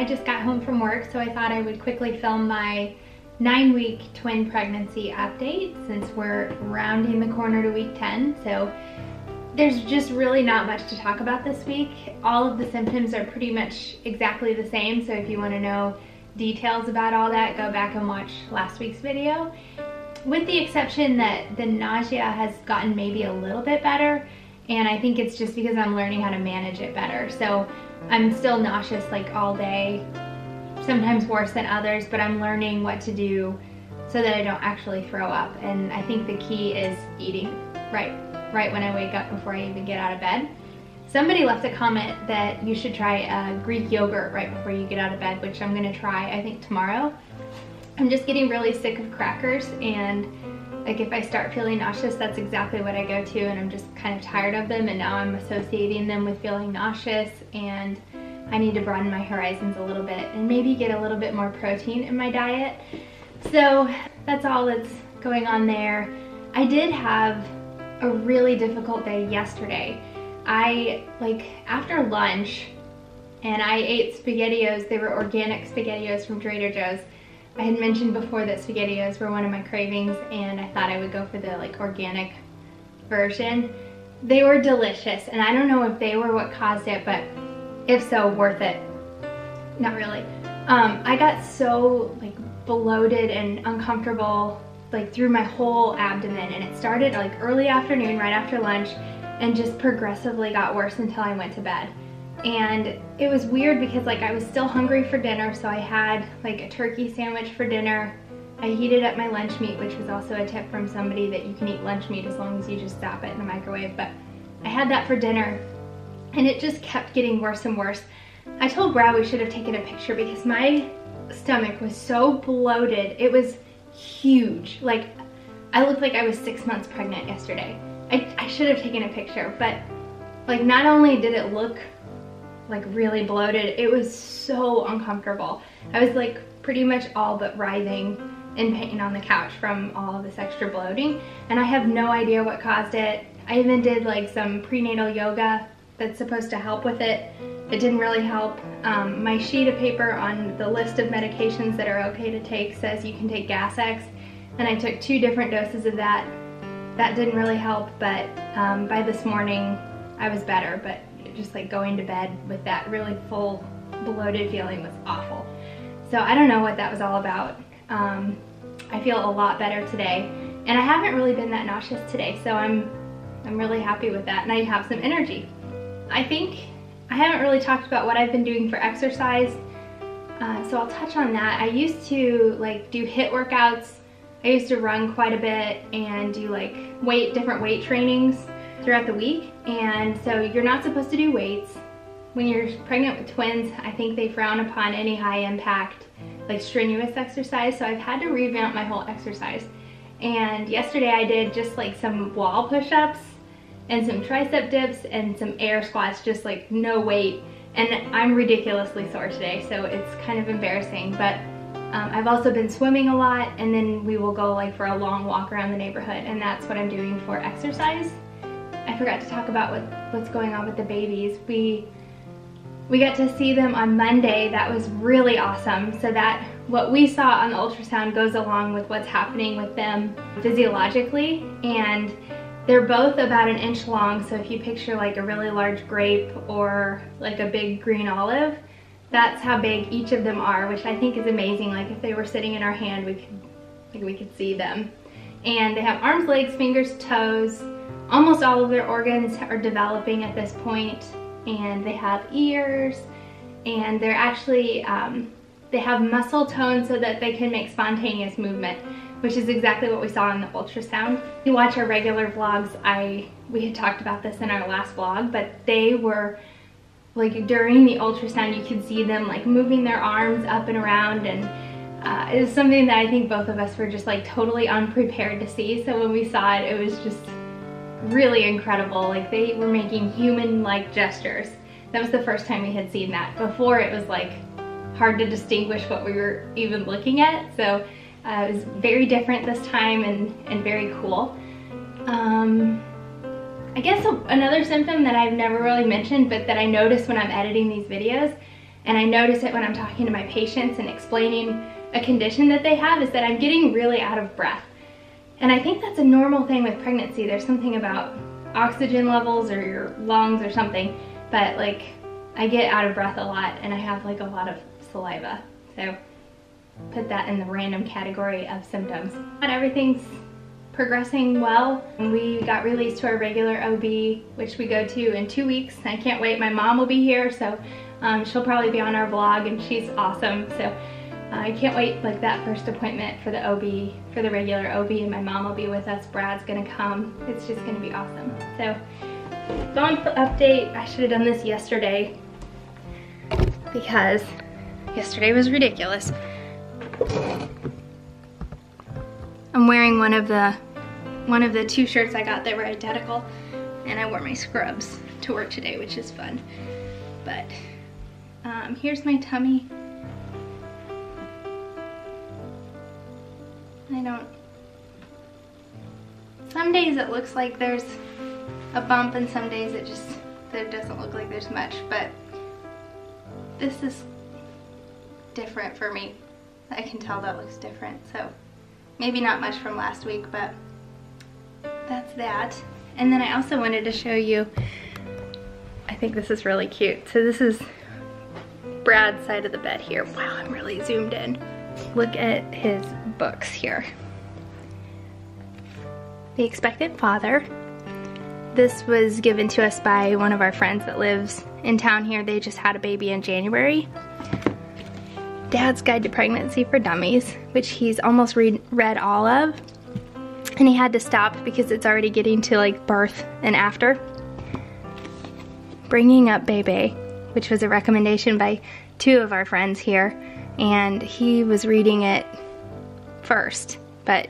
just got home from work, so I thought I would quickly film my 9-week twin pregnancy update since we're rounding the corner to week 10. So there's just really not much to talk about this week. All of the symptoms are pretty much exactly the same, so if you want to know details about all that, go back and watch last week's video. With the exception that the nausea has gotten maybe a little bit better, and I think it's just because I'm learning how to manage it better. So I'm still nauseous like all day, sometimes worse than others, but I'm learning what to do so that I don't actually throw up. And I think the key is eating right when I wake up before I even get out of bed. Somebody left a comment that you should try Greek yogurt right before you get out of bed, which I'm gonna try, I think, tomorrow. I'm just getting really sick of crackers, and like if I start feeling nauseous, that's exactly what I go to, and I'm just kind of tired of them, and now I'm associating them with feeling nauseous, and I need to broaden my horizons a little bit and maybe get a little bit more protein in my diet. So that's all that's going on there. I did have a really difficult day yesterday. After lunch, and I ate SpaghettiOs. They were organic SpaghettiOs from Trader Joe's. I had mentioned before that SpaghettiOs were one of my cravings, and I thought I would go for the organic version. They were delicious, and I don't know if they were what caused it, but if so, worth it. Not really. I got so bloated and uncomfortable through my whole abdomen, and it started early afternoon, right after lunch, and just progressively got worse until I went to bed. And it was weird because I was still hungry for dinner, so I had a turkey sandwich for dinner. I heated up my lunch meat, which was also a tip from somebody that you can eat lunch meat as long as you just stop it in the microwave. But I had that for dinner, and it just kept getting worse and worse. I told Brad we should have taken a picture because my stomach was so bloated. It was huge. I looked like I was 6 months pregnant yesterday. I should have taken a picture, but not only did it look really bloated, it was so uncomfortable. I was pretty much all but writhing in pain on the couch from all of this extra bloating, and I have no idea what caused it. I even did some prenatal yoga that's supposed to help with it. It didn't really help. My sheet of paper on the list of medications that are okay to take says you can take Gas-X, and I took 2 different doses of that. That didn't really help, but by this morning I was better, but just going to bed with that really full bloated feeling was awful. So I don't know what that was all about. I feel a lot better today, and I haven't really been that nauseous today, so I'm really happy with that, and I have some energy. I think I haven't really talked about what I've been doing for exercise, so I'll touch on that. I used to do HIIT workouts. I used to run quite a bit and do different weight trainings throughout the week, and so you're not supposed to do weights. When you're pregnant with twins, I think they frown upon any high impact, strenuous exercise, so I've had to revamp my whole exercise. And yesterday I did just some wall push-ups and some tricep dips and some air squats, just no weight, and I'm ridiculously sore today, so it's kind of embarrassing, but I've also been swimming a lot, and then we will go for a long walk around the neighborhood, and that's what I'm doing for exercise. I forgot to talk about what's going on with the babies. We got to see them on Monday. That was really awesome. So that what we saw on the ultrasound goes along with what's happening with them physiologically, and they're both about 1 inch long. So if you picture a really large grape or a big green olive, that's how big each of them are, which I think is amazing. If they were sitting in our hand, we could see them. And they have arms, legs, fingers, toes. Almost all of their organs are developing at this point, and they have ears, and they're actually, they have muscle tone so that they can make spontaneous movement, which is exactly what we saw in the ultrasound. If you watch our regular vlogs, we had talked about this in our last vlog, but they were, during the ultrasound, you could see them moving their arms up and around, and it was something that I think both of us were just totally unprepared to see. So when we saw it, it was just really incredible. They were making human-like gestures. That was the first time we had seen that. Before, it was hard to distinguish what we were even looking at. So it was very different this time, and very cool. I guess another symptom that I've never really mentioned, but that I notice when I'm editing these videos, and I notice it when I'm talking to my patients and explaining a condition that they have, is that I'm getting really out of breath. And I think that's a normal thing with pregnancy. There's something about oxygen levels or your lungs or something, but like I get out of breath a lot and I have like a lot of saliva. So put that in the random category of symptoms. But everything's progressing well. We got released to our regular OB, which we go to in 2 weeks. I can't wait. My mom will be here, so she'll probably be on our vlog, and she's awesome. So I can't wait, like that first appointment for the OB, for the regular OB, and my mom will be with us. Brad's gonna come. It's just gonna be awesome. So bump update. I should have done this yesterday because yesterday was ridiculous. I'm wearing one of the 2 shirts I got that were identical, and I wore my scrubs to work today, which is fun. But here's my tummy. Some days it looks like there's a bump, and some days it doesn't look like there's much, but this is different for me. I can tell that looks different, so maybe not much from last week, but that's that. And then I also wanted to show you, I think this is really cute. So this is Brad's side of the bed here. Wow, I'm really zoomed in. Look at his books here. The Expectant Father. This was given to us by one of our friends that lives in town here. They just had a baby in January. Dad's Guide to Pregnancy for Dummies, which he's almost read all of, and he had to stop because it's already getting to like birth and after. Bringing Up Bebe, which was a recommendation by 2 of our friends here, and he was reading it first, but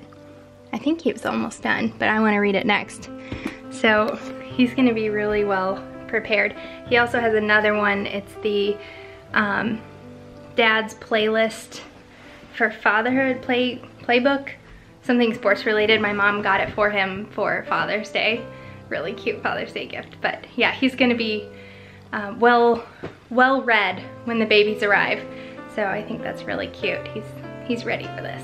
I think he was almost done, but I want to read it next. So he's going to be really well prepared. He also has another one. It's the Dad's Playlist for Fatherhood playbook, something sports related. My mom got it for him for Father's Day. Really cute Father's Day gift. But yeah, he's gonna be well read when the babies arrive. So I think that's really cute. He's ready for this.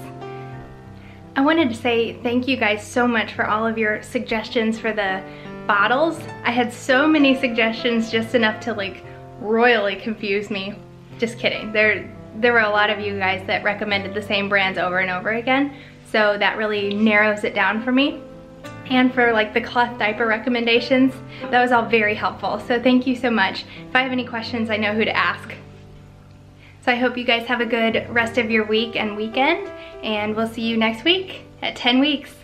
I wanted to say thank you guys so much for all of your suggestions for the bottles. I had so many suggestions, just enough to like royally confuse me. Just kidding. There were a lot of you guys that recommended the same brands over and over again, so that really narrows it down for me. And for like the cloth diaper recommendations, that was all very helpful, so thank you so much. If I have any questions, I know who to ask. So I hope you guys have a good rest of your week and weekend, and we'll see you next week at 10 weeks.